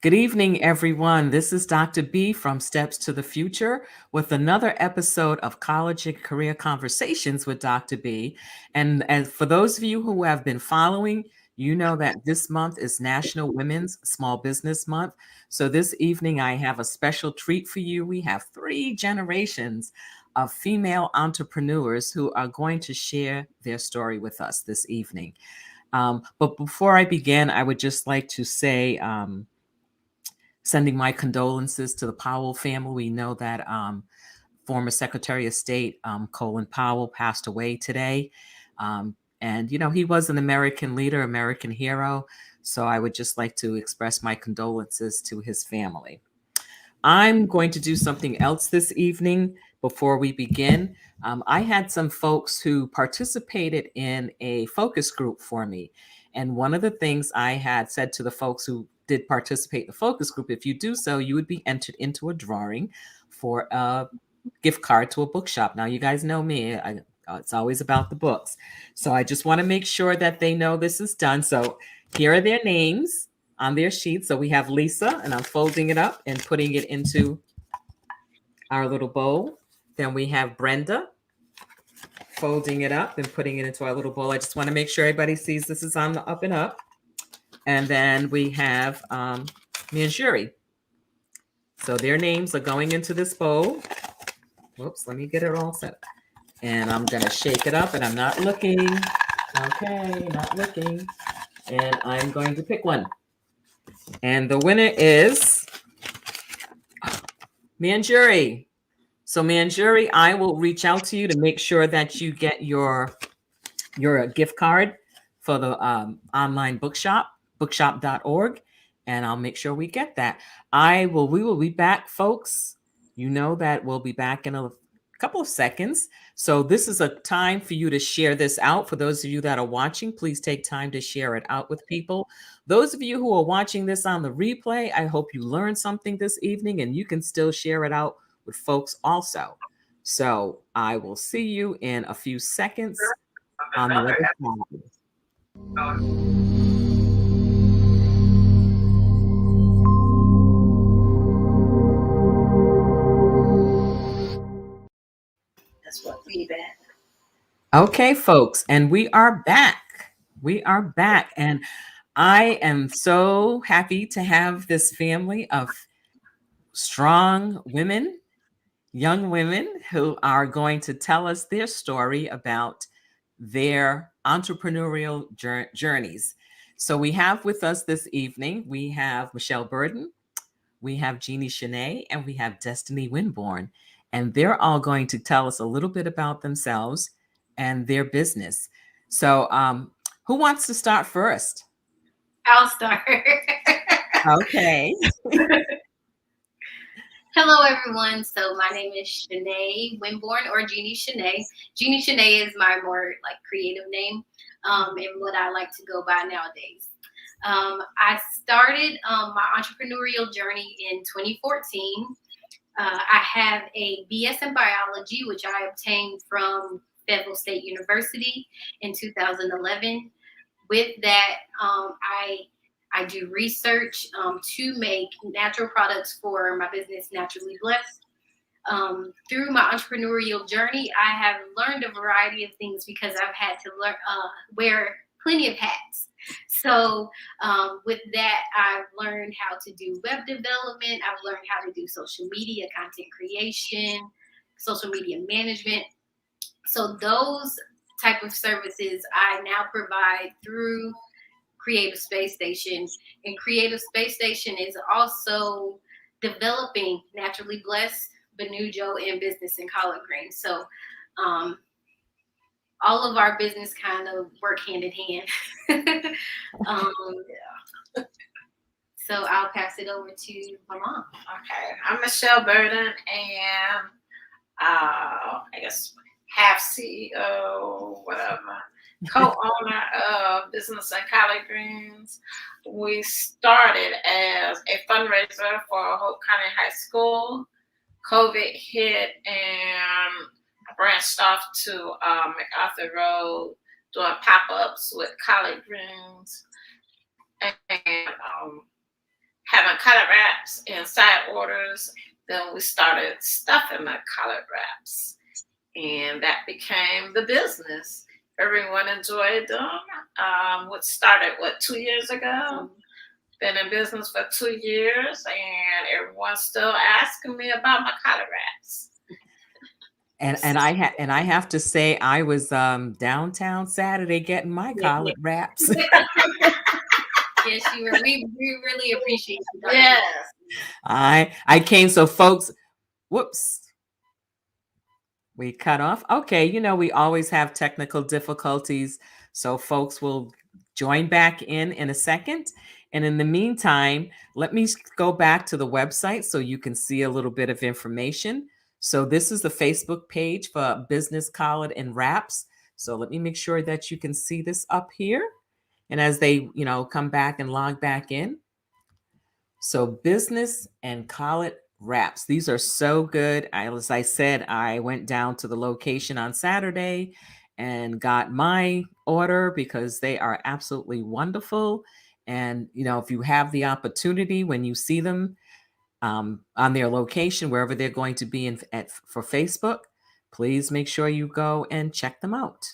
Good evening, everyone. This is Dr. B from Steps to the Future with another episode of College and Career Conversations with Dr. B. And as for those of you who have been following, you know that this month is National Women's Small Business Month. So this evening, I have a special treat for you. We have 3 generations of female entrepreneurs who are going to share their story with us this evening. But before I begin, I would just like to say, sending my condolences to the Powell family. We know that former Secretary of State Colin Powell passed away today. And, you know, he was an American leader, American hero. So I would just like to express my condolences to his family. I'm going to do something else this evening before we begin. I had some folks who participated in a focus group for me. And one of the things I had said to the folks who did participate in the focus group, if you do so, you would be entered into a drawing for a gift card to a bookshop. Now, you guys know me. It's always about the books. So I just want to make sure that they know this is done. So here are their names on their sheet. So we have Lisa, and I'm folding it up and putting it into our little bowl. Then we have Brenda, folding it up and putting it into our little bowl. I just want to make sure everybody sees this is on the up and up. And then we have Manjuri. So their names are going into this bowl. Whoops, let me get it all set. And I'm going to shake it up, and I'm not looking. Okay, not looking. And I'm going to pick one. And the winner is Manjuri. So Manjuri, I will reach out to you to make sure that you get your gift card for the online bookshop, bookshop.org, and I'll make sure we get that. We will be back, folks. You know that we'll be back in a couple of seconds. So this is a time for you to share this out. For those of you that are watching, please take time to share it out with people. Those of you who are watching this on the replay, I hope you learned something this evening and you can still share it out with folks also. So I will see you in a few seconds on the other side. That's what feedback. Okay, folks, and we are back. We are back, and I am so happy to have this family of strong women, young women who are going to tell us their story about their entrepreneurial journeys. So we have with us this evening, we have Michelle Burden, we have Genie Chanai, and we have Destiny Winborn. And they're all going to tell us a little bit about themselves and their business. So who wants to start first? I'll start. Okay. Hello, everyone. So my name is Chanai Winborn, or Genie Chanai. Genie Chanai is my more creative name, and what I like to go by nowadays. I started my entrepreneurial journey in 2014. I have a BS in biology, which I obtained from Federal State University in 2011. With that, I do research to make natural products for my business, Naturally Blessed. Through my entrepreneurial journey, I have learned a variety of things because I've had to wear plenty of hats. So with that, I've learned how to do web development. I've learned how to do social media, content creation, social media management. So those type of services I now provide through Creative Space Station. And Creative Space Station is also developing Naturally Blessed, Benujo, and Business in Collard Green. So all of our business kind of work hand in hand. So I'll pass it over to my mom. Okay, I'm Michelle Burden, and I guess half CEO, whatever, co-owner of Business in Collard Greens. We started as a fundraiser for Hope County High School. COVID hit, and I branched off to MacArthur Road, doing pop-ups with Collard Greens, and having collard wraps and side orders. Then we started stuffing the collard wraps, and that became the business. Everyone enjoyed them. What started 2 years ago? Been in business for 2 years, and everyone's still asking me about my collard wraps. And I have to say I was downtown Saturday getting my collard wraps. Yes, you were. We really appreciate you, Dr. Yes. I came, so folks, whoops. We cut off. Okay, we always have technical difficulties, so folks will join back in a second. And in the meantime, let me go back to the website so you can see a little bit of information. So this is the Facebook page for Business Collard and Wraps. So let me make sure that you can see this up here. And as they, come back and log back in. So Business and Collard Wraps. These are so good. As I said, I went down to the location on Saturday and got my order because they are absolutely wonderful. And, if you have the opportunity when you see them on their location, wherever they're going to be for Facebook, please make sure you go and check them out.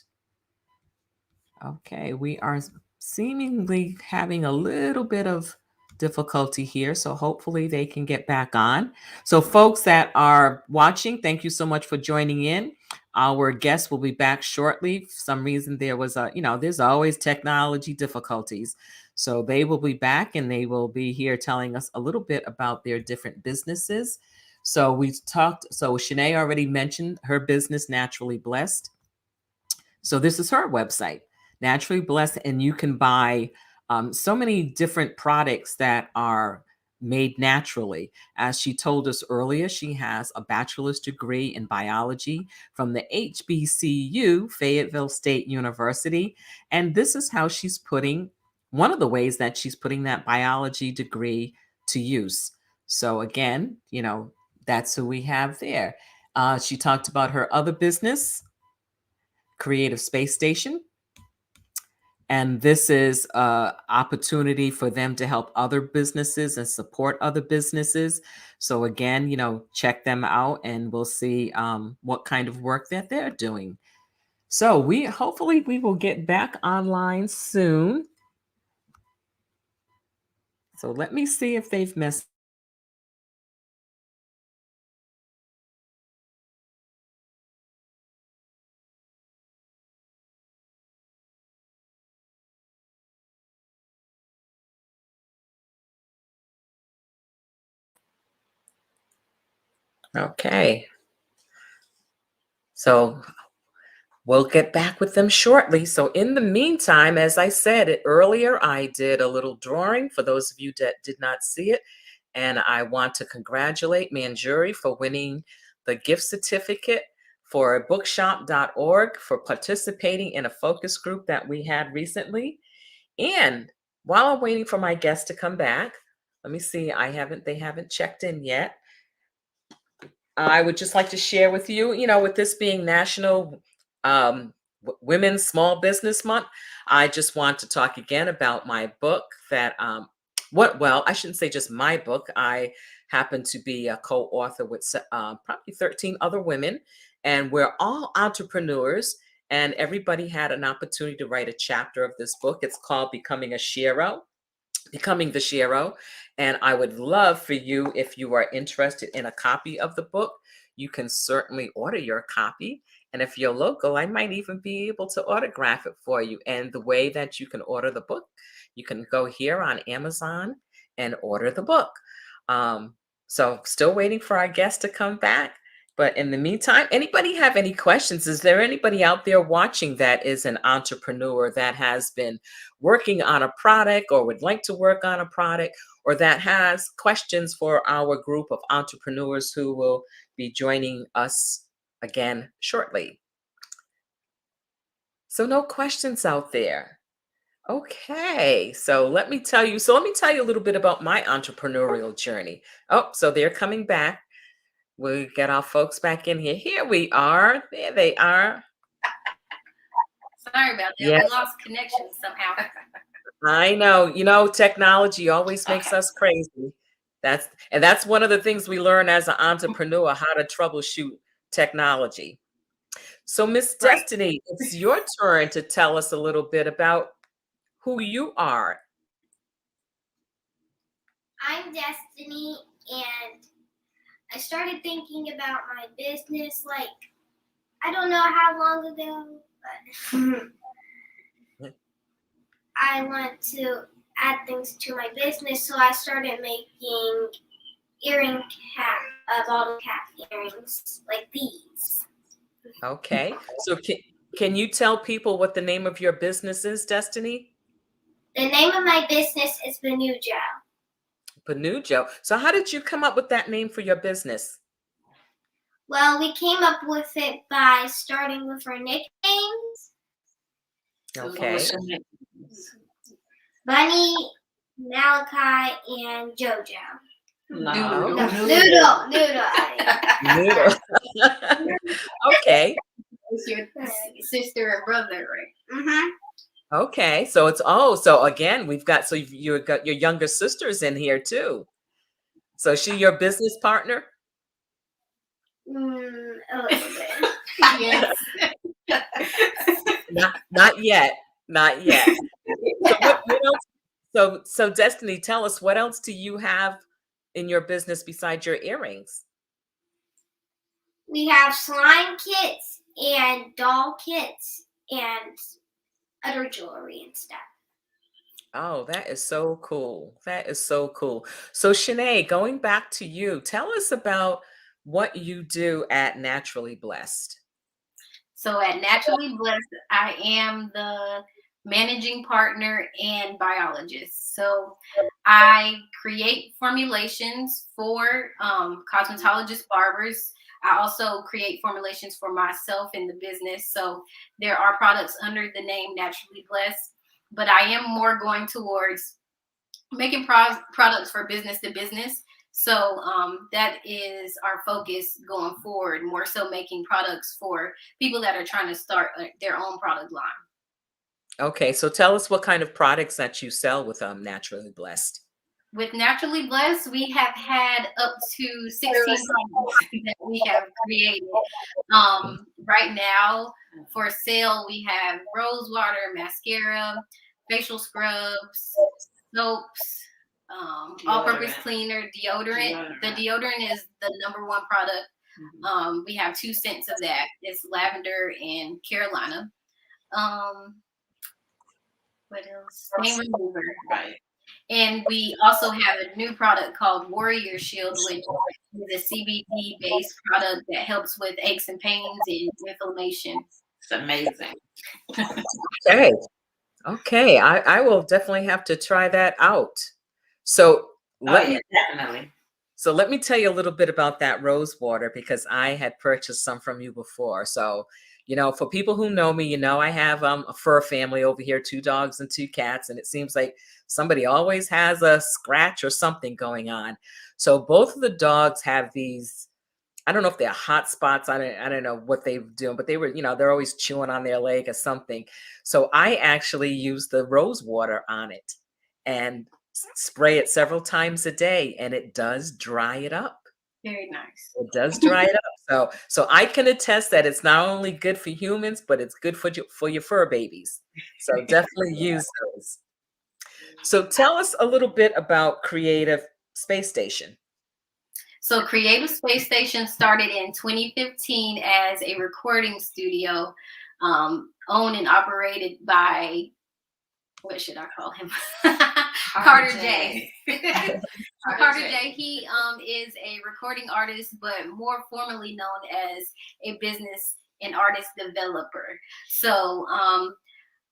Okay, we are seemingly having a little bit of difficulty here, so hopefully they can get back on. So folks that are watching, thank you so much for joining in. Our guests will be back shortly. For some reason there was there's always technology difficulties. So they will be back and they will be here telling us a little bit about their different businesses. So Chanai already mentioned her business, Naturally Blessed. So this is her website, Naturally Blessed, and you can buy so many different products that are made naturally. As she told us earlier, she has a bachelor's degree in biology from the HBCU, Fayetteville State University. And this is how one of the ways that she's putting that biology degree to use. So again, that's who we have there. She talked about her other business, Creative Space Station. And this is an opportunity for them to help other businesses and support other businesses. So again, check them out and we'll see what kind of work that they're doing. So hopefully we will get back online soon. So let me see if they've messed. Okay. So we'll get back with them shortly. So in the meantime, as I said earlier, I did a little drawing for those of you that did not see it. And I want to congratulate Manjuri for winning the gift certificate for bookshop.org for participating in a focus group that we had recently. And while I'm waiting for my guests to come back, let me see, they haven't checked in yet. I would just like to share with you, with this being National Women's Small Business Month, I just want to talk again about my book that, I shouldn't say just my book. I happen to be a co-author with probably 13 other women, and we're all entrepreneurs, and everybody had an opportunity to write a chapter of this book. It's called Becoming the Shero. And I would love for you, if you are interested in a copy of the book, you can certainly order your copy. And if you're local, I might even be able to autograph it for you. And the way that you can order the book, you can go here on Amazon and order the book. So still waiting for our guests to come back. But in the meantime, anybody have any questions? Is there anybody out there watching that is an entrepreneur that has been working on a product or would like to work on a product, or that has questions for our group of entrepreneurs who will be joining us again shortly? So no questions out there. Okay, so let me tell you a little bit about my entrepreneurial journey. Oh, so they're coming back. We'll get our folks back in here. Here we are. There they are. Sorry about that. Yes. We lost connection somehow. I know. Technology always makes us crazy. That's one of the things we learn as an entrepreneur, how to troubleshoot technology. So, Miss Right. Destiny, it's your turn to tell us a little bit about who you are. I'm Destiny, and I started thinking about my business like I don't know how long ago, but I want to add things to my business, so I started making earring cap, bottle cap earrings like these. Okay. So, can you tell people what the name of your business is, Destiny? The name of my business is Benujo. Panujo. So, how did you come up with that name for your business? Well, we came up with it by starting with our nicknames. Okay. Bunny, Malachi, and Jojo. No. Noodle. Noodle. Okay. It's your sister and brother, right? Mm-hmm. Okay. So again, you've got your younger sisters in here too. So she your business partner? A little bit. Yes. Not yet. Not yet. So what else? So Destiny, tell us, what else do you have in your business besides your earrings? We have slime kits and doll kits and other jewelry and stuff. Oh, that is so cool. That is so cool. So Shanae, going back to you, tell us about what you do at Naturally Blessed. So at Naturally Blessed, I am the managing partner and biologist. So I create formulations for cosmetologist barbers. I also create formulations for myself in the business. So there are products under the name Naturally Blessed, but I am more going towards making products for business to business. So that is our focus going forward, more so making products for people that are trying to start their own product line. Okay, so tell us what kind of products that you sell with Naturally Blessed. With Naturally Blessed, we have had up to 16 products that we have created. Right now, for sale, we have rose water, mascara, facial scrubs, soaps, all-purpose cleaner, deodorant. The deodorant is the #1 product. We have 2 scents of that. It's lavender and Carolina. What else? Stain remover. Right. And we also have a new product called Warrior Shield, which is a CBD-based product that helps with aches and pains and inflammation. It's amazing. Okay. Okay. I will definitely have to try that out. So Definitely. So let me tell you a little bit about that rose water, because I had purchased some from you before. So, for people who know me, I have a fur family over here, 2 dogs and 2 cats, and it seems like somebody always has a scratch or something going on. So both of the dogs have these, I don't know if they're hot spots. I don't know what they're doing, but they were, they're always chewing on their leg or something. So I actually use the rose water on it and spray it several times a day, and it does dry it up. Very nice. It does dry it up. So I can attest that it's not only good for humans, but it's good for your fur babies. So definitely use those. So tell us a little bit about Creative Space Station. So Creative Space Station started in 2015 as a recording studio, owned and operated by, what should I call him? Carter J. Carter J. He is a recording artist, but more formally known as a business and artist developer. So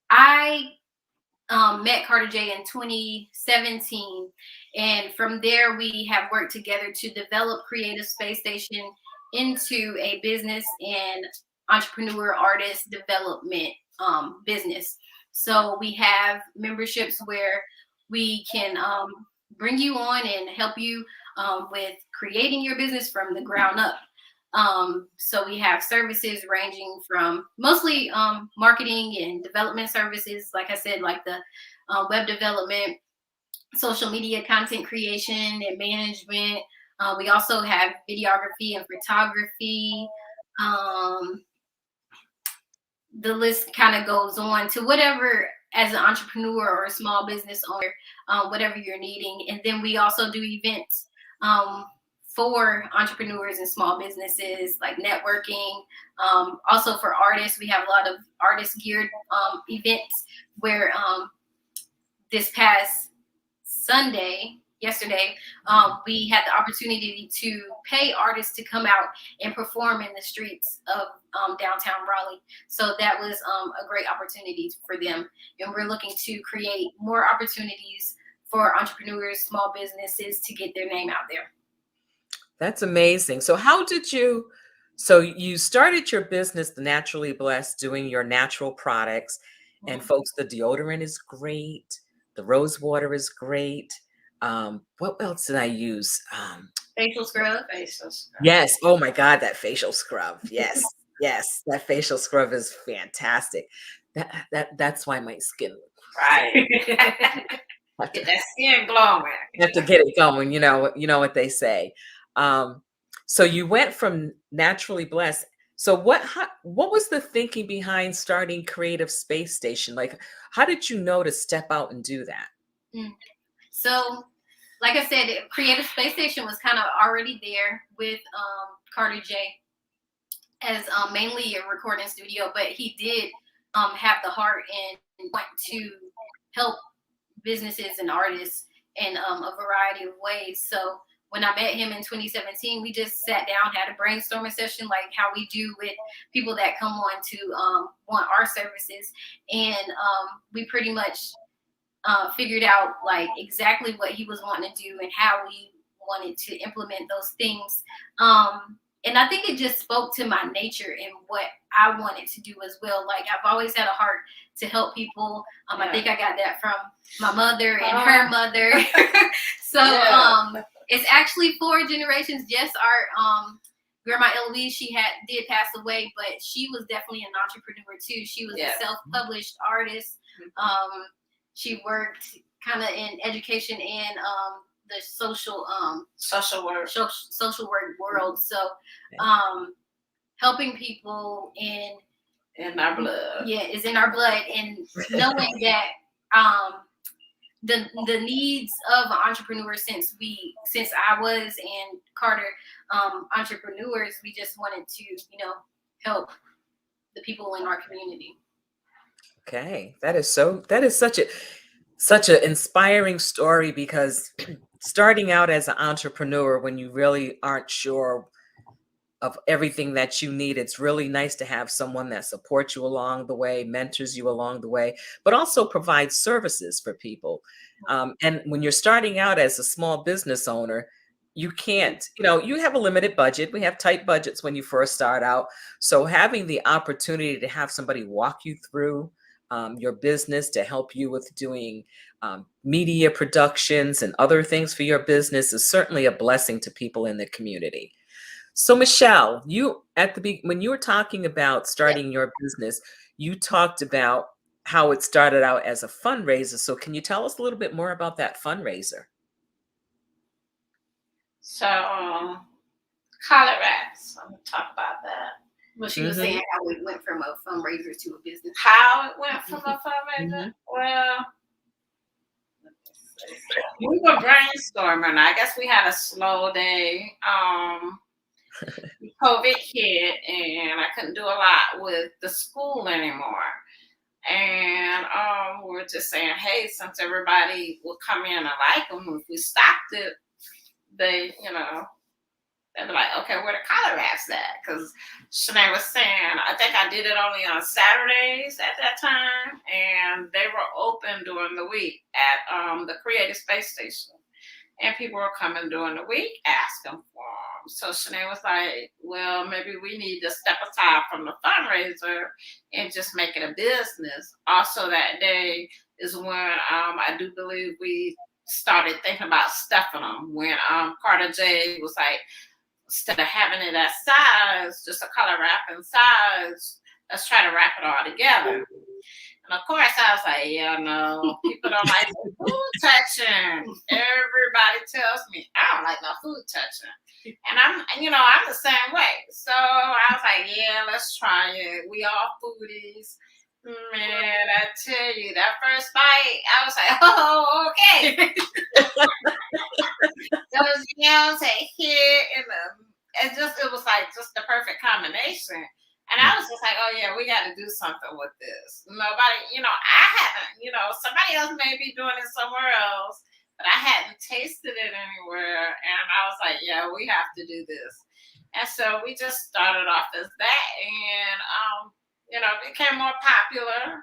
I met Carter J in 2017, and from there we have worked together to develop Creative Space Station into a business and entrepreneur artist development business. So we have memberships where we can bring you on and help you with creating your business from the ground up. So we have services ranging from mostly marketing and development services, like I said, like the web development, social media content creation and management. We also have videography and photography. Um, the list kind of goes on to whatever, as an entrepreneur or a small business owner, whatever you're needing. And then we also do events for entrepreneurs and small businesses, like networking. Also for artists, we have a lot of artist geared events where this past yesterday, we had the opportunity to pay artists to come out and perform in the streets of downtown Raleigh. So that was a great opportunity for them. And we're looking to create more opportunities for entrepreneurs, small businesses to get their name out there. That's amazing. So you started your business, The Naturally Blessed, doing your natural products. And folks, the deodorant is great. The rose water is great. What else did I use? Facial scrub. Yes. Oh my God, that facial scrub. Yes. Yes. That facial scrub is fantastic. That's why my skin. Right. Get that skin glowing. You have to get it going. You know what they say. So you went from Naturally Blessed. So what was the thinking behind starting Creative Space Station? Like, how did you know to step out and do that? So, like I said, Creative Space Station was kind of already there with Carter J as mainly a recording studio, but he did have the heart and want to help businesses and artists in a variety of ways. So when I met him in 2017, we just sat down, had a brainstorming session, like how we do with people that come on to want our services. And we pretty much figured out like exactly what he was wanting to do and how we wanted to implement those things. And I think it just spoke to my nature and what I wanted to do as well. Like, I've always had a heart to help people. I think I got that from my mother and her mother. So it's actually 4 generations. Yes, our grandma Eloise, she did pass away, but she was definitely an entrepreneur too. She was a self-published artist. She worked kind of in education and the social work world. So helping people in our blood. Yeah, is in our blood. And knowing that the needs of entrepreneurs, since I was and Carter entrepreneurs, we just wanted to, help the people in our community. Okay. That is such an inspiring story, because starting out as an entrepreneur when you really aren't sure of everything that you need, it's really nice to have someone that supports you along the way, mentors you along the way, but also provides services for people. And when you're starting out as a small business owner, you can't, you have a limited budget. We have tight budgets when you first start out. So having the opportunity to have somebody walk you through your business, to help you with doing media productions and other things for your business, is certainly a blessing to people in the community. So Michelle, when you were talking about starting your business, you talked about how it started out as a fundraiser. So can you tell us a little bit more about that fundraiser? So, collar wraps. I'm going to talk about that. Well, she was saying how it went from a fundraiser to a business. How it went from a fundraiser? Well, we were brainstorming. I guess we had a slow day. COVID hit, and I couldn't do a lot with the school anymore. And we were just saying, hey, since everybody will come in and like them, if we stopped it, they'd be like, okay, where the collar wraps at? Because Chanai was saying, I think I did it only on Saturdays at that time, and they were open during the week at the Creative Space Station. And people were coming during the week asking for them. So Chanai was like, well, maybe we need to step aside from the fundraiser and just make it a business. Also that day is when I do believe we started thinking about stuffing them. When Carter J was like, instead of having it that size, just a color wrap in size, let's try to wrap it all together. And of course, I was like, yeah, no, people don't like food touching. Everybody tells me I don't like no food touching. And I'm the same way. So I was like, yeah, let's try it. We all foodies. Man, I tell you, that first bite, I was like, oh, okay. Those yams had hit and it was like just the perfect combination. And I was just like, oh yeah, we got to do something with this. Nobody, I haven't, somebody else may be doing it somewhere else, but I hadn't tasted it anywhere. And I was like, yeah, we have to do this. And so we just started off as that, and it became more popular.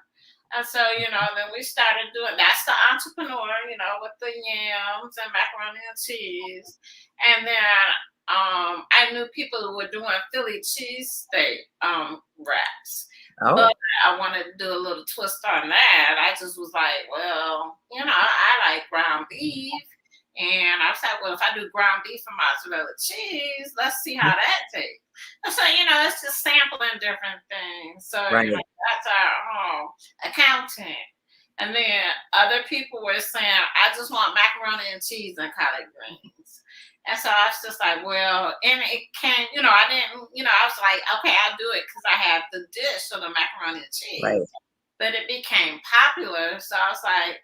And so, then we started doing, that's the entrepreneur, with the yams and macaroni and cheese. And then I knew people who were doing Philly cheesesteak wraps. Oh. But I wanted to do a little twist on that. I just was like, well, I like ground beef. And I was like, well, if I do ground beef and mozzarella cheese, let's see how that tastes. And so, it's just sampling different things. So Right. That's our accountant. And then other people were saying, I just want macaroni and cheese and collard greens. And so I was just like, well, and it can, I didn't, I was like, okay, I'll do it because I have the dish of the macaroni and cheese. Right. But it became popular. So I was like,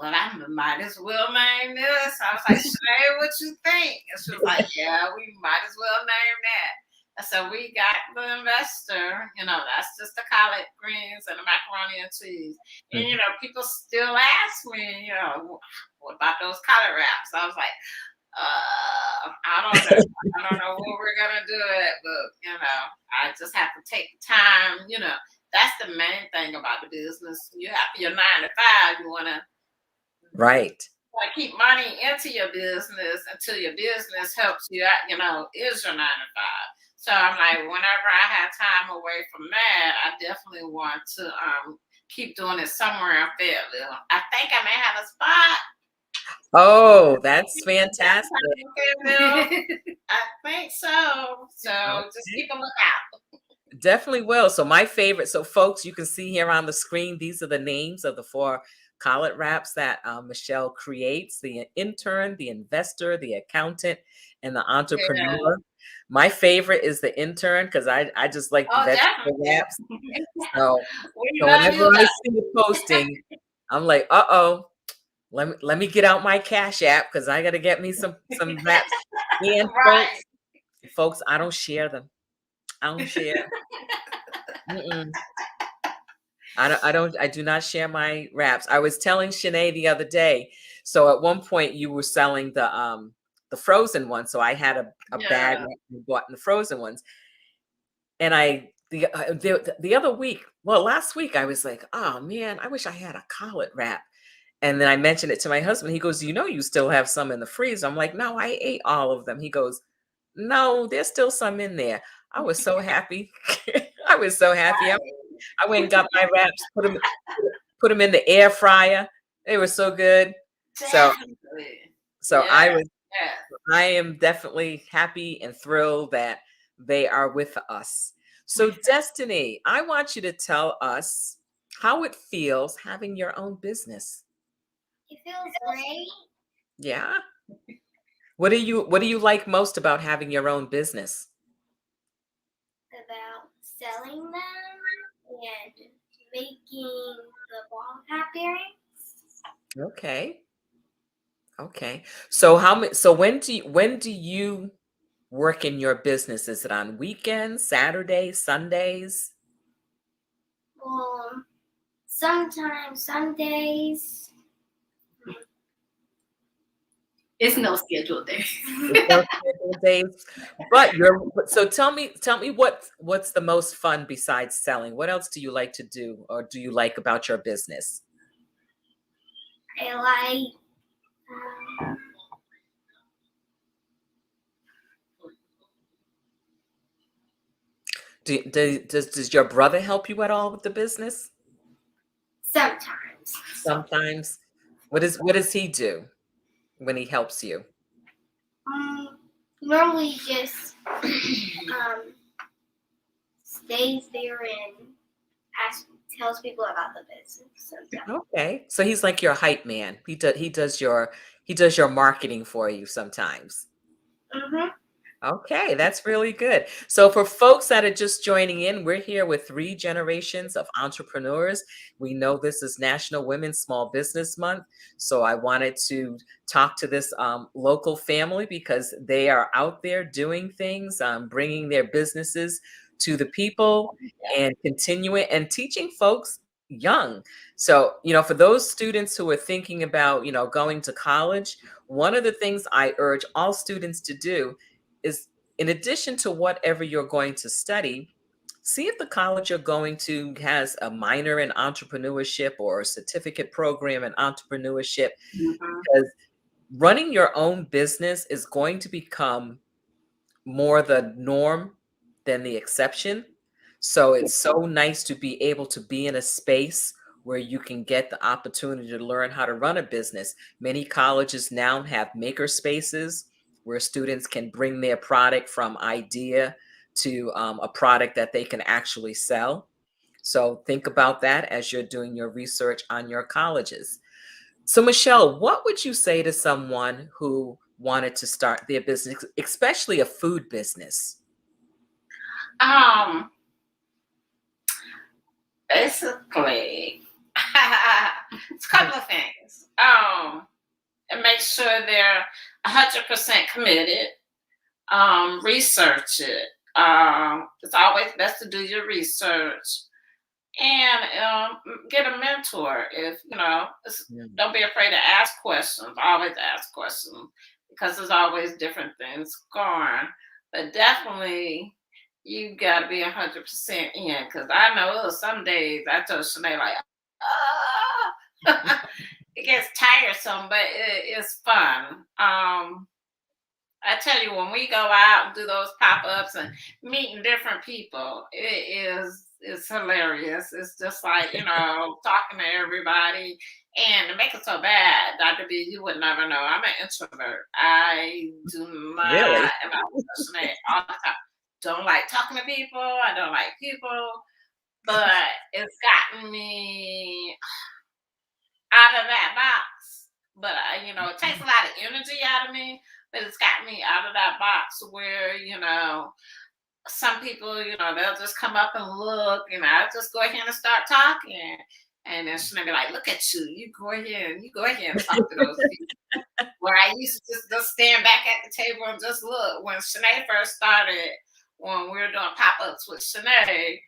well, I might as well name this. I was like, Shay, what you think? And she was like, yeah, we might as well name that. And so we got the investor, that's just the collard greens and the macaroni and cheese. And, people still ask me, what about those collard wraps? I was like, I don't know. I don't know when we're going to do it, but, I just have to take the time, that's the main thing about the business. You have your 9 to 5, you want to Right. keep money into your business until your business helps you out, is your 9 to 5. So I'm like, whenever I have time away from that, I definitely want to keep doing it somewhere in Fayetteville. I think I may have a spot. Oh, that's fantastic. I think so. So just keep a lookout. Definitely will. So my favorite, so folks, you can see here on the screen, these are the names of the 4 collard wraps that Michelle creates: the intern, the investor, the accountant, and the entrepreneur. Yeah. My favorite is the intern because I just like the vegetable wraps. So whenever I see it posting, I'm like, let me get out my Cash App because I got to get me some wraps. And right. folks, I don't share them. I don't share. I do not share my wraps. I was telling Chanai the other day. So at one point you were selling the frozen ones. So I had a bag that you bought in the frozen ones. And the other week, last week, I was like, oh man, I wish I had a collard wrap. And then I mentioned it to my husband. He goes, you still have some in the freezer. I'm like, no, I ate all of them. He goes, no, there's still some in there. I was so happy. I was so happy. I went and got my wraps, put them in the air fryer. They were so good. So I am definitely happy and thrilled that they are with us. So Destiny, I want you to tell us how it feels having your own business. It feels great. Yeah. What do you like most about having your own business? About selling them and making the ball cap earrings. Okay. So when do you work in your business? Is it on weekends, Saturdays, Sundays? Sometimes Sundays. It's no scheduled day. But so tell me what's the most fun besides selling? What else do you like to do, or do you like about your business? I like does your brother help you at all with the business? Sometimes. What does he do when he helps you? Normally just stays there and tells people about the business. So yeah. Okay. So he's like your hype man. He does your marketing for you sometimes. Mhm. Okay, that's really good. So, for folks that are just joining in, we're here with three generations of entrepreneurs. We know this is National Women's Small Business Month. So, I wanted to talk to this local family because they are out there doing things, bringing their businesses to the people and continuing and teaching folks young. So, for those students who are thinking about, going to college, one of the things I urge all students to do is, in addition to whatever you're going to study, see if the college you're going to has a minor in entrepreneurship or a certificate program in entrepreneurship, Mhm. because running your own business is going to become more the norm than the exception. So it's so nice to be able to be in a space where you can get the opportunity to learn how to run a business. Many colleges now have maker spaces where students can bring their product from idea to a product that they can actually sell. So think about that as you're doing your research on your colleges. So, Michelle, what would you say to someone who wanted to start their business, especially a food business? Basically, it's a couple of things. And make sure they're 100% committed. Research it. It's always best to do your research and get a mentor. If Mm. don't be afraid to ask questions. Always ask questions because there's always different things going. But definitely, you got to be 100% in. Because I know some days I told Shanae like, ah, it gets tiresome, but it's fun. I tell you, when we go out and do those pop-ups and meeting different people, it's hilarious. It's just like, talking to everybody. And to make it so bad, Dr. B, you would never know. I'm an introvert. I do not, Really? and I'm passionate all the time. Don't like talking to people. I don't like people. But it's gotten me out of that box. But it takes a lot of energy out of me. But it's got me out of that box where some people they'll just come up and look, I just go ahead and start talking, and then she'll be like, "Look at you! You go ahead and talk to those people." Where I used to just stand back at the table and just look. When Shanae first started, when we were doing pop-ups with Shanae,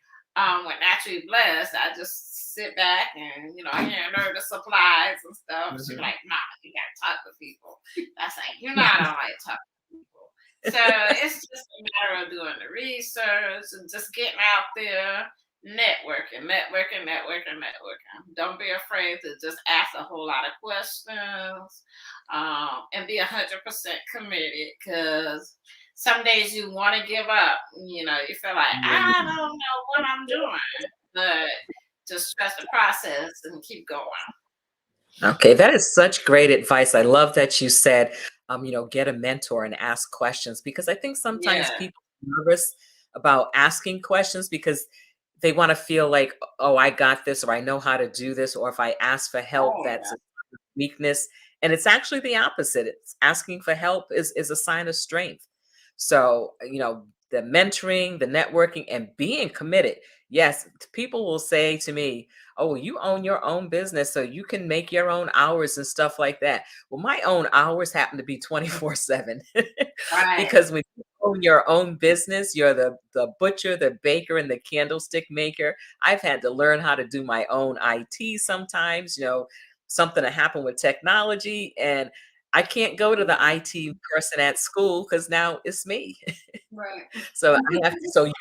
with Naturally Blessed, I just sit back and, hand her the supplies and stuff. She's Mhm. like, "Nah, you gotta talk to people." That's like, I don't like talking to people. So it's just a matter of doing the research and just getting out there, networking. Don't be afraid to just ask a whole lot of questions, and be 100% committed. Because some days you want to give up. You feel like I don't know what I'm doing, but just trust the process and keep going. Okay, that is such great advice. I love that you said, get a mentor and ask questions, because I think sometimes Yeah. people are nervous about asking questions because they want to feel like, oh, I got this, or I know how to do this, or if I ask for help, Oh that's a weakness. And it's actually the opposite. It's asking for help is a sign of strength. So, the mentoring, the networking, and being committed. Yes, people will say to me, oh, well, you own your own business, so you can make your own hours and stuff like that. Well, my own hours happen to be 24/7 yeah. Right. because when you own your own business, you're the butcher, the baker, and the candlestick maker. I've had to learn how to do my own IT sometimes, something to happen with technology, and I can't go to the IT person at school because now it's me. Right. So I have to, so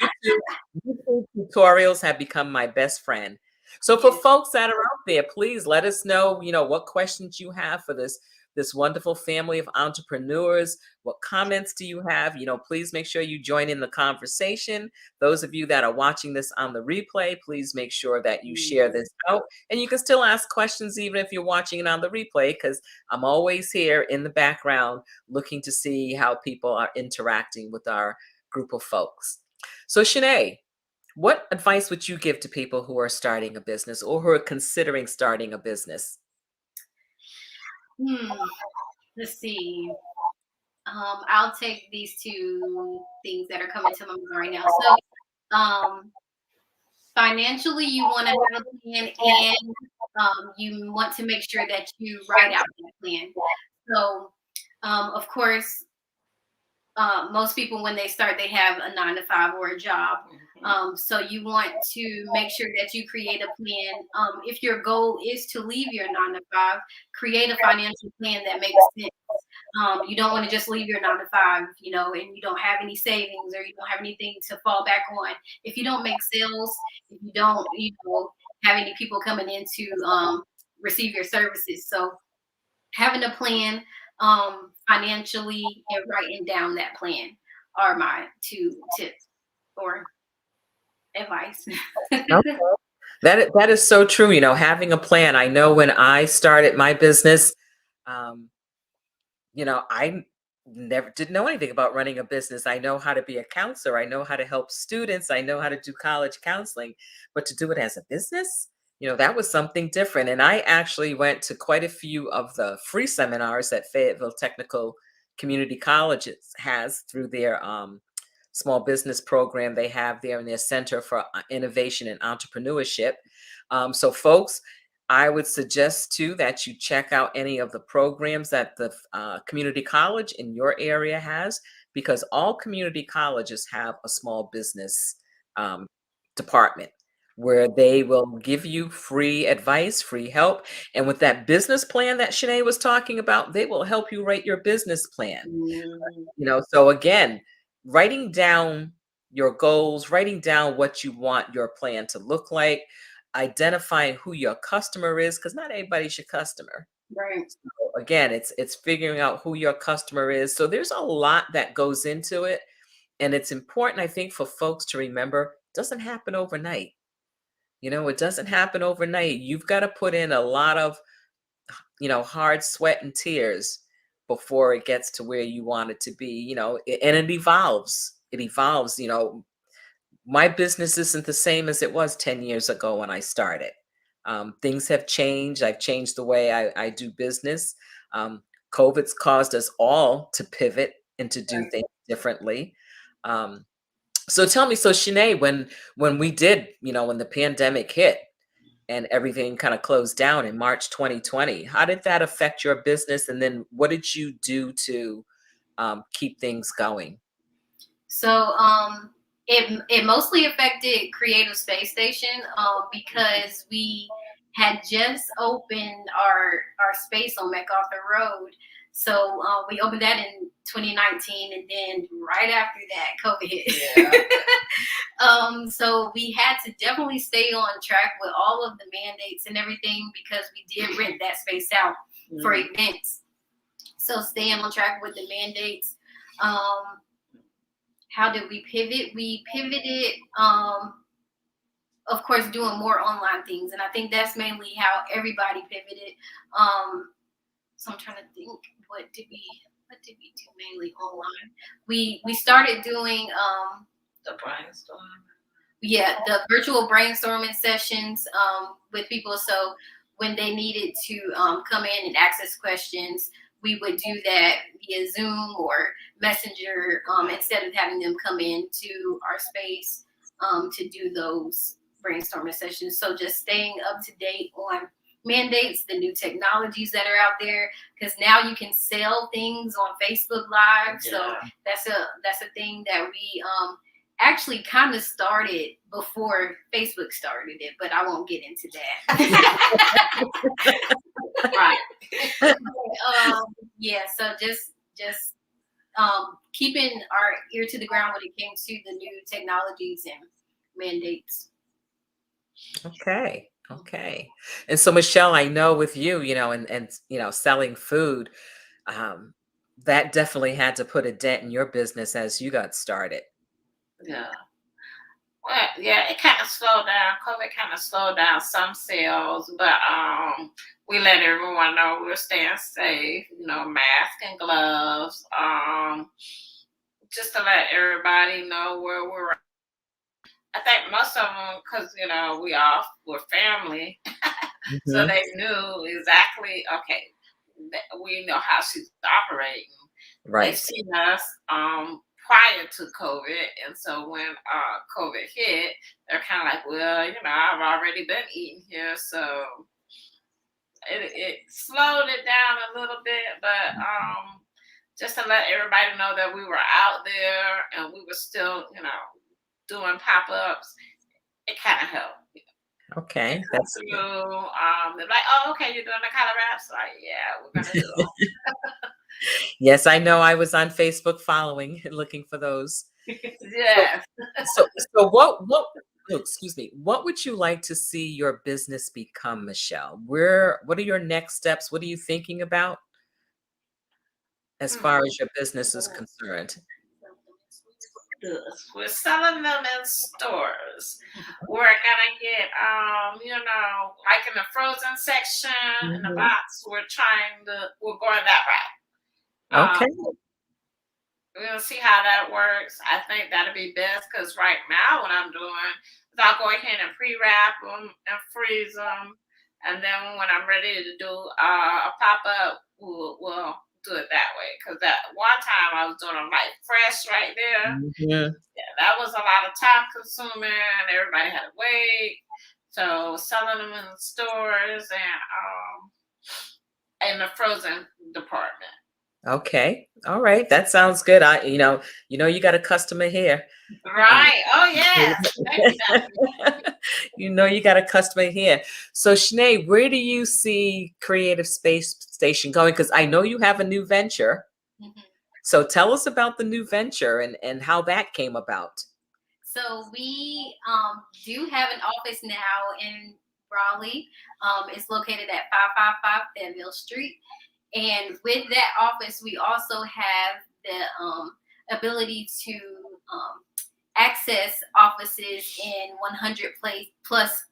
YouTube tutorials have become my best friend. So for Yeah. folks that are out there, please let us know, what questions you have for this wonderful family of entrepreneurs. What comments do you have? Please make sure you join in the conversation. Those of you that are watching this on the replay, please make sure that you share this out. And you can still ask questions even if you're watching it on the replay, because I'm always here in the background looking to see how people are interacting with our group of folks. So, Shanae, What advice would you give to people who are starting a business or who are considering starting a business? Let's see. I'll take these two things that are coming to my mind right now. So, financially, you want to have a plan, and you want to make sure that you write out that plan. So, of course, most people when they start, they have a 9 to 5 or a job. So you want to make sure that you create a plan. If your goal is to leave your 9 to 5, create a financial plan that makes sense. You don't want to just leave your 9 to 5, and you don't have any savings or you don't have anything to fall back on. If you don't make sales, if you don't, have any people coming in to receive your services. So having a plan financially and writing down that plan are my 2 tips or advice. Okay. That is so true. Having a plan. I know when I started my business, um, I never didn't know anything about running a business. I know how to be a counselor. I know how to help students. I know how to do college counseling, but to do it as a business, that was something different. And I actually went to quite a few of the free seminars that Fayetteville Technical Community Colleges has through their small business program they have there in their Center for Innovation and Entrepreneurship. So, folks, I would suggest too that you check out any of the programs that the community college in your area has, because all community colleges have a small business department where they will give you free advice, free help. And with that business plan that Shanae was talking about, they will help you write your business plan. So again, writing down your goals, writing down what you want your plan to look like, identifying who your customer is, because not everybody's your customer. Right. So again, it's figuring out who your customer is. So there's a lot that goes into it. And it's important, I think, for folks to remember, it doesn't happen overnight. It doesn't happen overnight. You've got to put in a lot of, hard sweat and tears before it gets to where you want it to be, and it evolves. It evolves. My business isn't the same as it was 10 years ago when I started. Things have changed. I've changed the way I do business. COVID's caused us all to pivot and to do things differently. So tell me, so Shanae, when we did, when the pandemic hit and everything kind of closed down in March 2020, how did that affect your business? And then what did you do to keep things going? So it mostly affected Creative Space Station because we had just opened our space on MacArthur Road. So we opened that in 2019, and then right after that, COVID hit. Yeah. So we had to definitely stay on track with all of the mandates and everything because we did rent that space out for events. So staying on track with the mandates. How did we pivot? We pivoted, of course, doing more online things. And I think that's mainly how everybody pivoted. So I'm trying to think, what did we do mainly online? We started doing the brainstorm. Yeah, the virtual brainstorming sessions with people. So when they needed to come in and access questions, we would do that via Zoom or Messenger instead of having them come in to our space to do those brainstorming sessions. So just staying up to date on mandates, the new technologies that are out there, because now you can sell things on Facebook Live. Yeah. So that's a thing that we actually kind of started before Facebook started it, but I won't get into that. Right. Yeah, so just keeping our ear to the ground when it came to the new technologies and mandates. Okay. And so Michelle, I know with you, and selling food, that definitely had to put a dent in your business as you got started. Yeah. Well, yeah, it kind of slowed down. COVID kind of slowed down some sales, but we let everyone know we're staying safe, mask and gloves, just to let everybody know where we're at. I think most of them, because we all were family, so Mhm. they knew exactly. Okay, we know how she's operating. They've Right. seen us prior to COVID, and so when COVID hit, they're kind of like, well, I've already been eating here, so it slowed it down a little bit, but just to let everybody know that we were out there and we were still, doing pop ups, it kind of helped. They Okay. come That's good. through, they're like, oh, okay, you're doing the color wraps, like, yeah, we're gonna do Yes, I know. I was on Facebook following and looking for those. it. So, Yes. so what oh, excuse me. What would you like to see your business become, Michelle? What are your next steps? What are you thinking about as Hmm. far as your business is concerned? We're selling them in stores. We're gonna get, like in the frozen section in the Mhm. box. We're going that route. Okay. We'll see how that works. I think that'll be best because right now what I'm doing is I'll go ahead and pre-wrap them and freeze them, and then when I'm ready to do a pop-up, we'll do it that way. Because that one time I was doing them like fresh right there. Mhm. Yeah, that was a lot of time consuming. Everybody had to wait. So selling them in the stores and in the frozen department. Okay. All right. That sounds good. You got a customer here. Um, Right. Oh yes. Thank you, Dr. you got a customer here. So, Shanae, where do you see Creative Space Station going? Because I know you have a new venture. Mhm. So tell us about the new venture and how that came about. So we do have an office now in Raleigh. It's located at 555 Fayetteville Street. And with that office, we also have the ability to um, access offices in 100 plus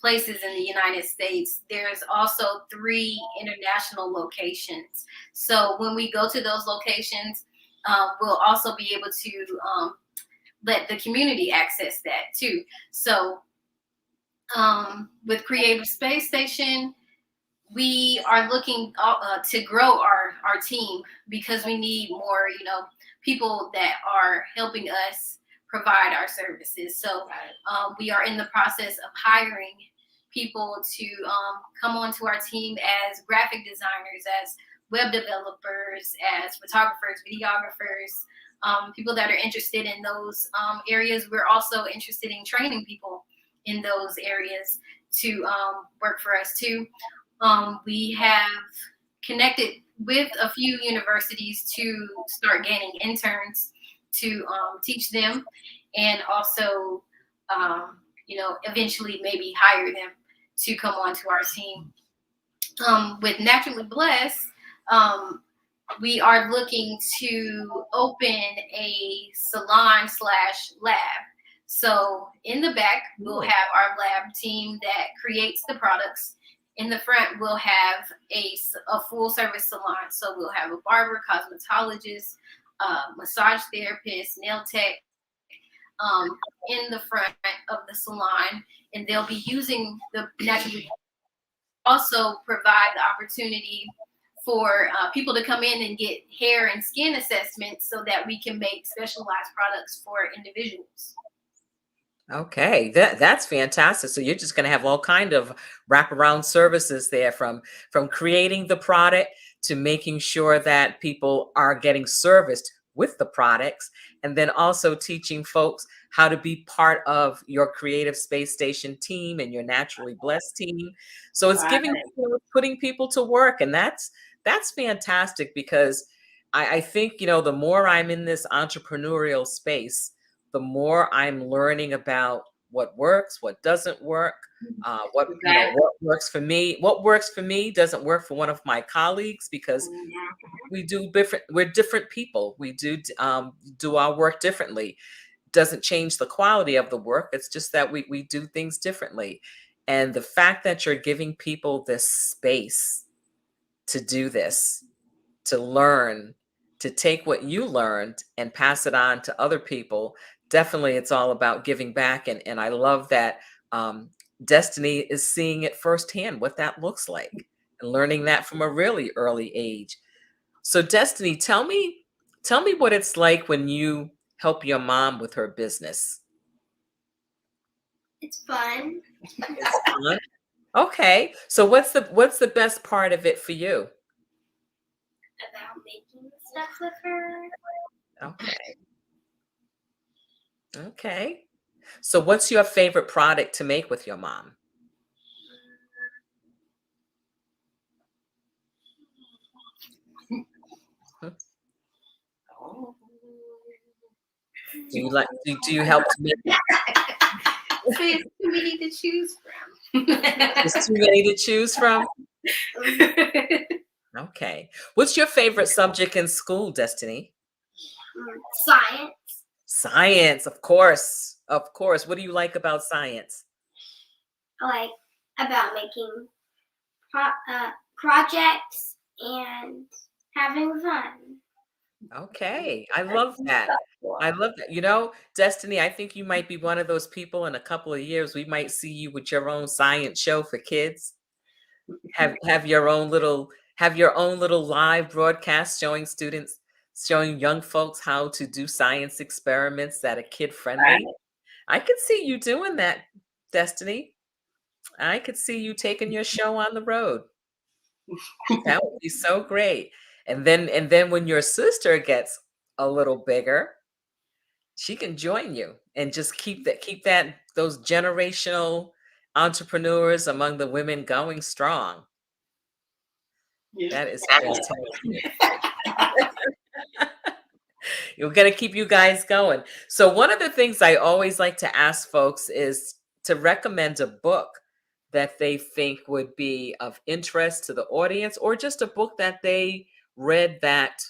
places in the United States. There's also 3 international locations. So when we go to those locations, we'll also be able to let the community access that too. So with Creative Space Station, we are looking to grow our team because we need more, people that are helping us provide our services. So we are in the process of hiring people to come onto our team as graphic designers, as web developers, as photographers, videographers, people that are interested in those areas. We're also interested in training people in those areas to work for us too. We have connected with a few universities to start gaining interns to teach them, and also, eventually maybe hire them to come onto our team. With Naturally Blessed, we are looking to open a salon slash lab. So in the back, we'll have our lab team that creates the products. In the front, we'll have a full service salon. So we'll have a barber, cosmetologist, massage therapist, nail tech in the front of the salon. And they'll be using the Naturally, also provide the opportunity for people to come in and get hair and skin assessments so that we can make specialized products for individuals. Okay, that's fantastic. So you're just going to have all kind of wraparound services there, from creating the product to making sure that people are getting serviced with the products, and then also teaching folks how to be part of your Creative Space Station team and your Naturally Blessed team. So it's Right. putting people to work, and that's fantastic because I think the more I'm in this entrepreneurial space, the more I'm learning about what works, what doesn't work, Exactly. what works for me. What works for me doesn't work for one of my colleagues because we're different people. We do our work differently. Doesn't change the quality of the work. It's just that we do things differently. And the fact that you're giving people this space to do this, to learn, to take what you learned and pass it on to other people, Definitely, it's all about giving back, and I love that um, Destiny is seeing it firsthand what that looks like and learning that from a really early age. So, Destiny, tell me what it's like when you help your mom with her business. It's fun. It's fun. Okay, so what's the best part of it for you? About making stuff with her. Okay, okay. So, what's your favorite product to make with your mom? Hmm. Oh. Do you like? Do you help to make? There's too many to choose from. There's too many to choose from. Okay. What's your favorite subject in school, Destiny? Science. Science, of course. Of course. What do you like about science? I like about making projects and having fun. Okay. I love that. I love that. You know, Destiny, I think you might be one of those people in a couple of years. We might see you with your own science show for kids. Have your own little live broadcast showing students, showing young folks how to do science experiments that are kid Right. friendly. I could see you doing that, Destiny. I could see you taking your show on the road. That would be so great. And then when your sister gets a little bigger, she can join you and just keep that those generational entrepreneurs among the women going strong. That is fantastic. You're going to keep you guys going. So, one of the things I always like to ask folks is to recommend a book that they think would be of interest to the audience, or just a book that they read that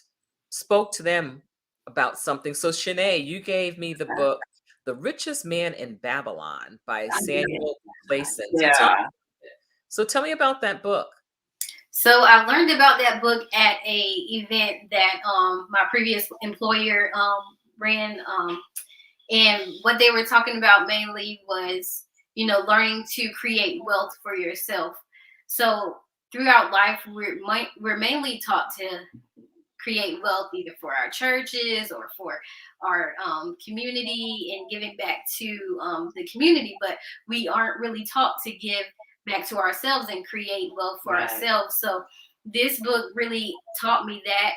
spoke to them about something. So, Shanae, you gave me the book, The Richest Man in Babylon by Samuel Clayson. Yeah. So, tell me about that book. So I learned about that book at a event that my previous employer ran, and what they were talking about mainly was, you know, learning to create wealth for yourself. So throughout life, we're mainly taught to create wealth either for our churches or for our community and giving back to the community, but we aren't really taught to give back to ourselves and create wealth for Right. ourselves. So this book really taught me that,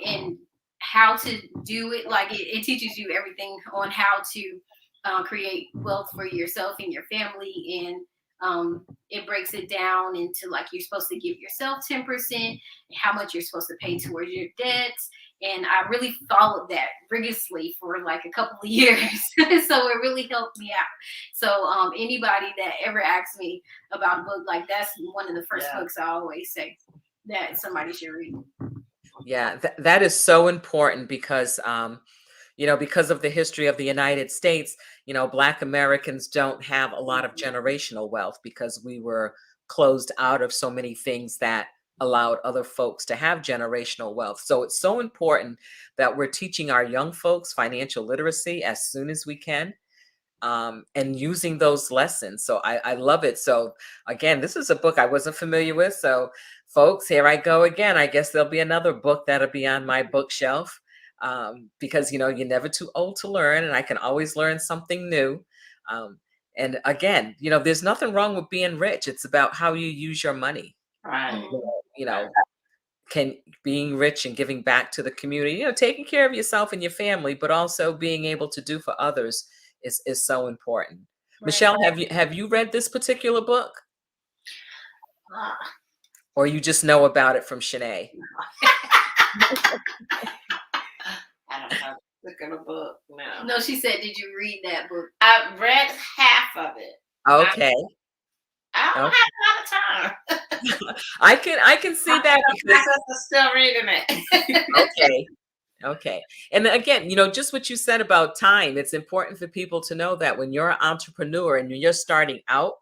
and how to do it. Like it teaches you everything on how to create wealth for yourself and your family, and it breaks it down into, like, you're supposed to give yourself 10%, how much you're supposed to pay towards your debts. And I really followed that rigorously for like a couple of years. So it really helped me out. So anybody that ever asks me about a book, like, that's one of the first books I always say that somebody should read. Yeah, that is so important because, you know, because of the history of the United States, you know, Black Americans don't have a lot of generational wealth because we were closed out of so many things that allowed other folks to have generational wealth. So it's so important that we're teaching our young folks financial literacy as soon as we can, and using those lessons. So I love it. So again, this is a book I wasn't familiar with. So folks, here I go again. I guess there'll be another book that'll be on my bookshelf, because, you know, you're never too old to learn, and I can always learn something new. Um, and again, you know, there's nothing wrong with being rich. It's about how you use your money. Right. You know, can being rich and giving back to the community, you know, taking care of yourself and your family, but also being able to do for others is so important. Right. Michelle, have you read this particular book, or you just know about it from Shanae? I don't have to look at a book. No, she said, did you read that book? I read half of it. Okay. I don't have a lot of time. I can see that because I'm still reading it. okay. And then again, you know, just what you said about time, it's important for people to know that when you're an entrepreneur and you're starting out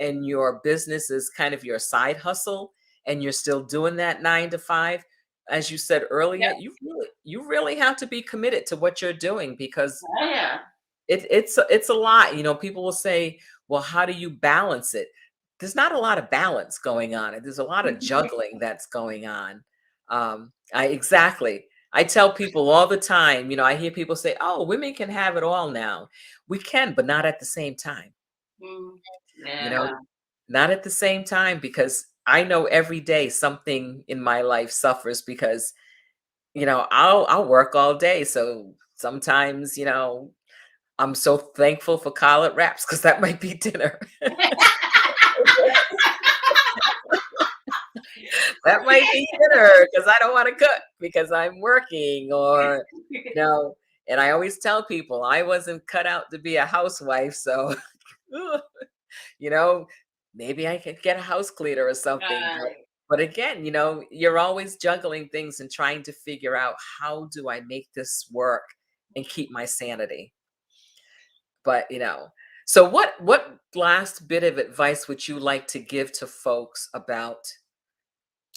and your business is kind of your side hustle and you're still doing that 9 to 5, as you said earlier, you really have to be committed to what you're doing, because Oh, yeah. it's a lot. People will say, well, how do you balance it? There's not a lot of balance going on. There's a lot of juggling that's going on. I tell people all the time, I hear people say, oh, women can have it all now. We can, but not at the same time. Mm. You Yeah. know, not at the same time, because I know every day something in my life suffers because, I'll work all day. So sometimes, I'm so thankful for collard wraps because that might be dinner. That might be dinner because I don't want to cook because I'm working, or, and I always tell people I wasn't cut out to be a housewife. So, you know, maybe I could get a house cleaner or something. But again, you're always juggling things and trying to figure out, how do I make this work and keep my sanity? But, so what last bit of advice would you like to give to folks about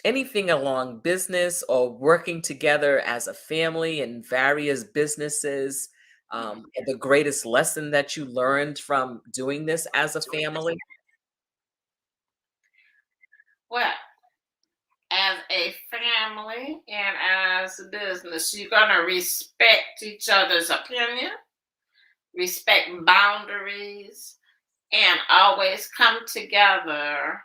anything along business or working together as a family in various businesses? And the greatest lesson that you learned from doing this as a family? Well, as a family and as a business, you're going to respect each other's opinion, respect boundaries, and always come together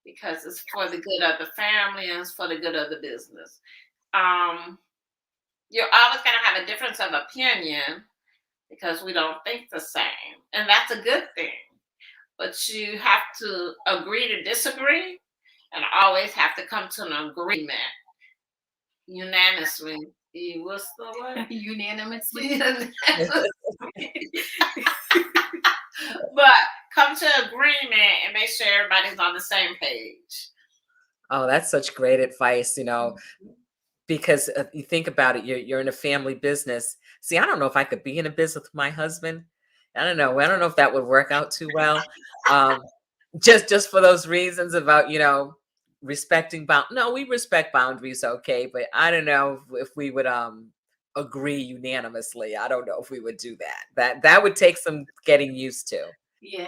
because it's for the good of the family and it's for the good of the business. Um, you're always going to have a difference of opinion because we don't think the same, and that's a good thing. But you have to agree to disagree and always have to come to an agreement unanimously. What's the word? Unanimously. But come to agreement and make sure everybody's on the same page. Oh, that's such great advice, because you think about it, you're in a family business. See, I don't know if I could be in a business with my husband. I don't know. I don't know if that would work out too well. Um, just for those reasons about, respecting no, we respect boundaries, okay, but I don't know if we would agree unanimously. I don't know if we would do that. That would take some getting used to. Yeah.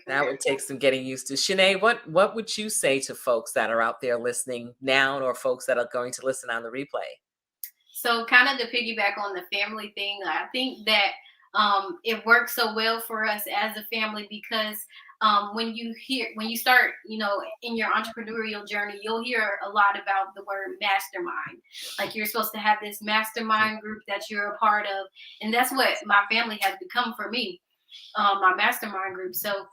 That would take some getting used to. Shanae, what would you say to folks that are out there listening now, or folks that are going to listen on the replay? So kind of to piggyback on the family thing, I think that it works so well for us as a family because when you start, in your entrepreneurial journey, you'll hear a lot about the word mastermind. Like you're supposed to have this mastermind group that you're a part of. And that's what my family has become for me, my mastermind group. So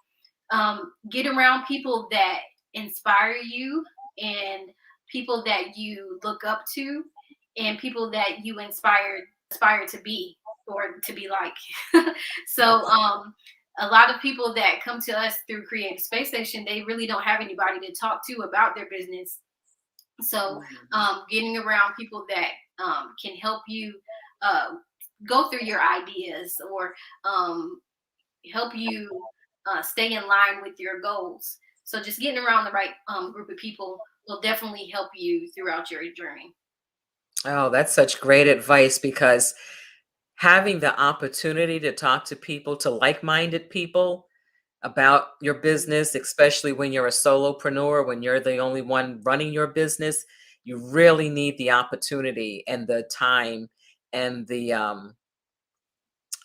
get around people that inspire you and people that you look up to and people that you aspire to be or to be like. So a lot of people that come to us through Creative Space Station, they really don't have anybody to talk to about their business. So getting around people that can help you go through your ideas or help you stay in line with your goals. So just getting around the right group of people will definitely help you throughout your journey. Oh, that's such great advice, because having the opportunity to talk to people, to like-minded people about your business, especially when you're a solopreneur, when you're the only one running your business, you really need the opportunity and the time and the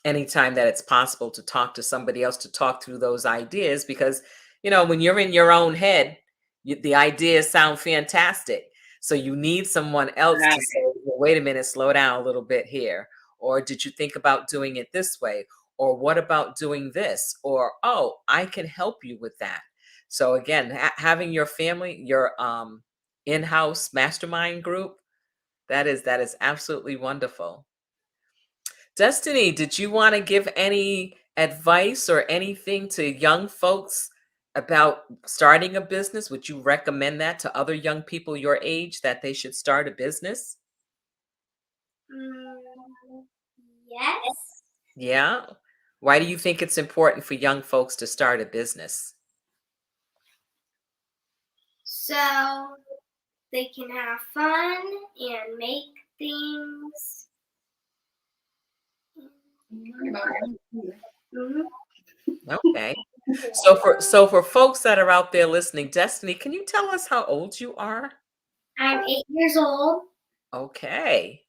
anytime that it's possible to talk to somebody else, to talk through those ideas, because when you're in your own head, the ideas sound fantastic, so you need someone else to say, well, wait a minute, slow down a little bit here, or did you think about doing it this way, or what about doing this, or oh, I can help you with that. So again, having your family, your in-house mastermind group, that is absolutely wonderful. Destiny, did you want to give any advice or anything to young folks about starting a business? Would you recommend that to other young people your age, that they should start a business? Yes. Yeah. Why do you think it's important for young folks to start a business? So they can have fun and make things. Okay. So for folks that are out there listening, Destiny, can you tell us how old you are? I'm 8 years old. Okay.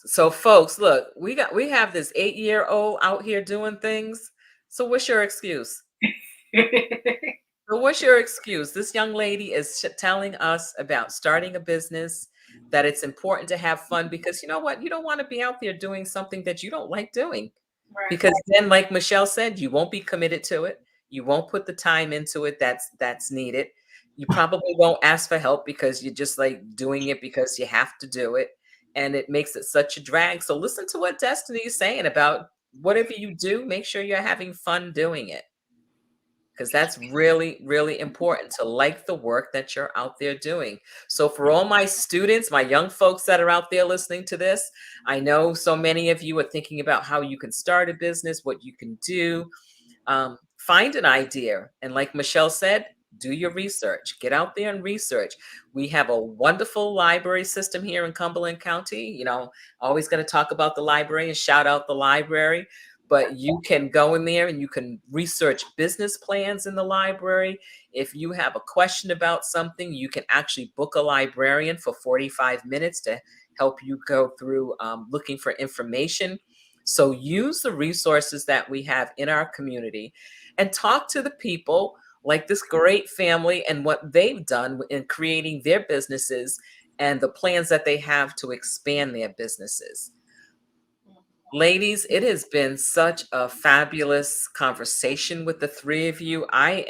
So folks, look, we have this 8-year-old out here doing things. So what's your excuse? So what's your excuse? This young lady is telling us about starting a business, that it's important to have fun because you know what? You don't want to be out there doing something that you don't like doing. Right. Because then, like Michelle said, you won't be committed to it. You won't put the time into it that's needed. You probably won't ask for help because you're just like doing it because you have to do it. And it makes it such a drag. So listen to what Destiny is saying about whatever you do, make sure you're having fun doing it. Because that's really, really important to like the work that you're out there doing. So, for all my students, my young folks that are out there listening to this, I know so many of you are thinking about how you can start a business, what you can do. Find an idea. And, like Michelle said, do your research. Get out there and research. We have a wonderful library system here in Cumberland County. Always going to talk about the library and shout out the library. But you can go in there and you can research business plans in the library. If you have a question about something, you can actually book a librarian for 45 minutes to help you go through looking for information. So use the resources that we have in our community and talk to the people like this great family and what they've done in creating their businesses and the plans that they have to expand their businesses. Ladies, it has been such a fabulous conversation with the three of you. I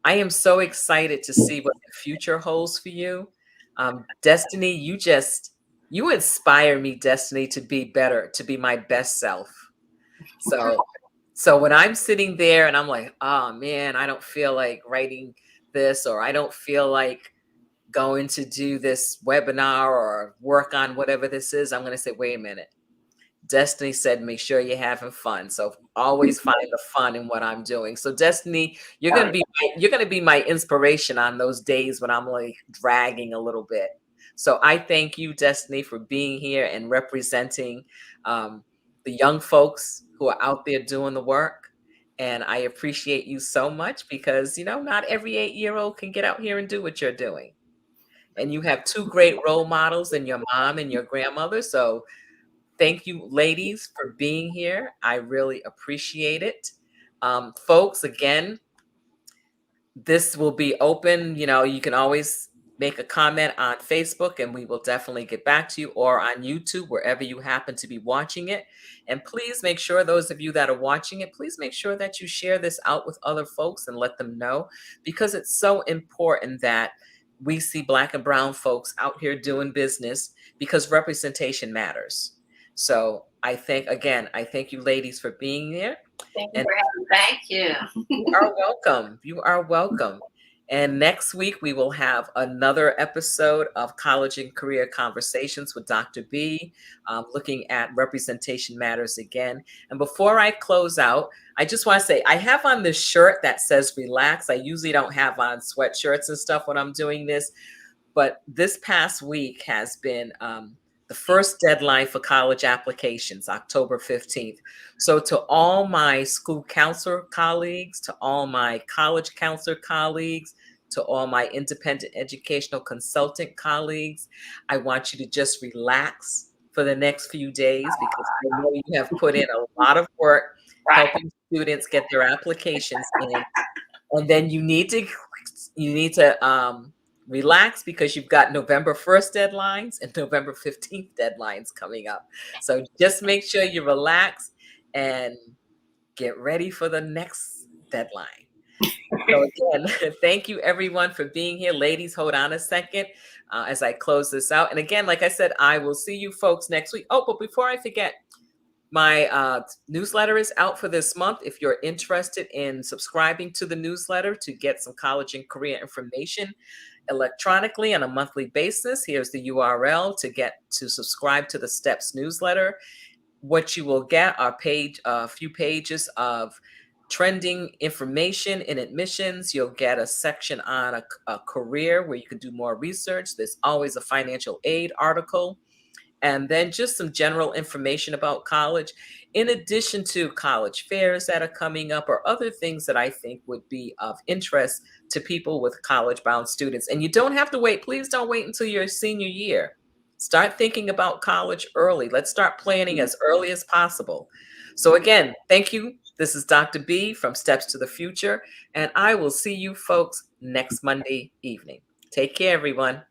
am so excited to see what the future holds for you. Destiny, you inspire me, Destiny, to be better, to be my best self. So when I'm sitting there and I'm like, oh man, I don't feel like writing this, or I don't feel like going to do this webinar or work on whatever this is, I'm going to say, wait a minute. Destiny said, make sure you're having fun. So always find the fun in what I'm doing. So Destiny, you're going to be my inspiration on those days when I'm like dragging a little bit. So I thank you, Destiny, for being here and representing the young folks who are out there doing the work. And I appreciate you so much because, not every 8-year-old can get out here and do what you're doing. And you have two great role models in your mom and your grandmother. So thank you, ladies, for being here. I really appreciate it. Folks, again, this will be open. You can always make a comment on Facebook and we will definitely get back to you, or on YouTube, wherever you happen to be watching it. And please make sure, those of you that are watching it, please make sure that you share this out with other folks and let them know, because it's so important that we see Black and brown folks out here doing business, because representation matters. So I thank you ladies for being here. Thank you. You are welcome. You are welcome. And next week, we will have another episode of College and Career Conversations with Dr. B, looking at representation matters again. And before I close out, I just want to say, I have on this shirt that says relax. I usually don't have on sweatshirts and stuff when I'm doing this, but this past week has been the first deadline for college applications, October 15th. So to all my school counselor colleagues, to all my college counselor colleagues, to all my independent educational consultant colleagues, I want you to just relax for the next few days, because I know you have put in a lot of work helping students get their applications in. And then you need to relax, because you've got November 1st deadlines and November 15th deadlines coming up. So just make sure you relax and get ready for the next deadline. So again, thank you everyone for being here. Ladies, hold on a second as I close this out. And again, like I said, I will see you folks next week. Oh, but before I forget, my newsletter is out for this month. If you're interested in subscribing to the newsletter to get some college and career information electronically on a monthly basis, here's the URL to subscribe to the STEPS newsletter. What you will get are a few pages of trending information in admissions. You'll get a section on a career where you can do more research. There's always a financial aid article. and then just some general information about college, in addition to college fairs that are coming up or other things that I think would be of interest to people with college bound students. And you don't have to wait. Please don't wait until your senior year. Start thinking about college early. Let's start planning as early as possible. So, again, thank you. This is Dr. B from Steps to the Future, and I will see you folks next Monday evening. Take care, everyone.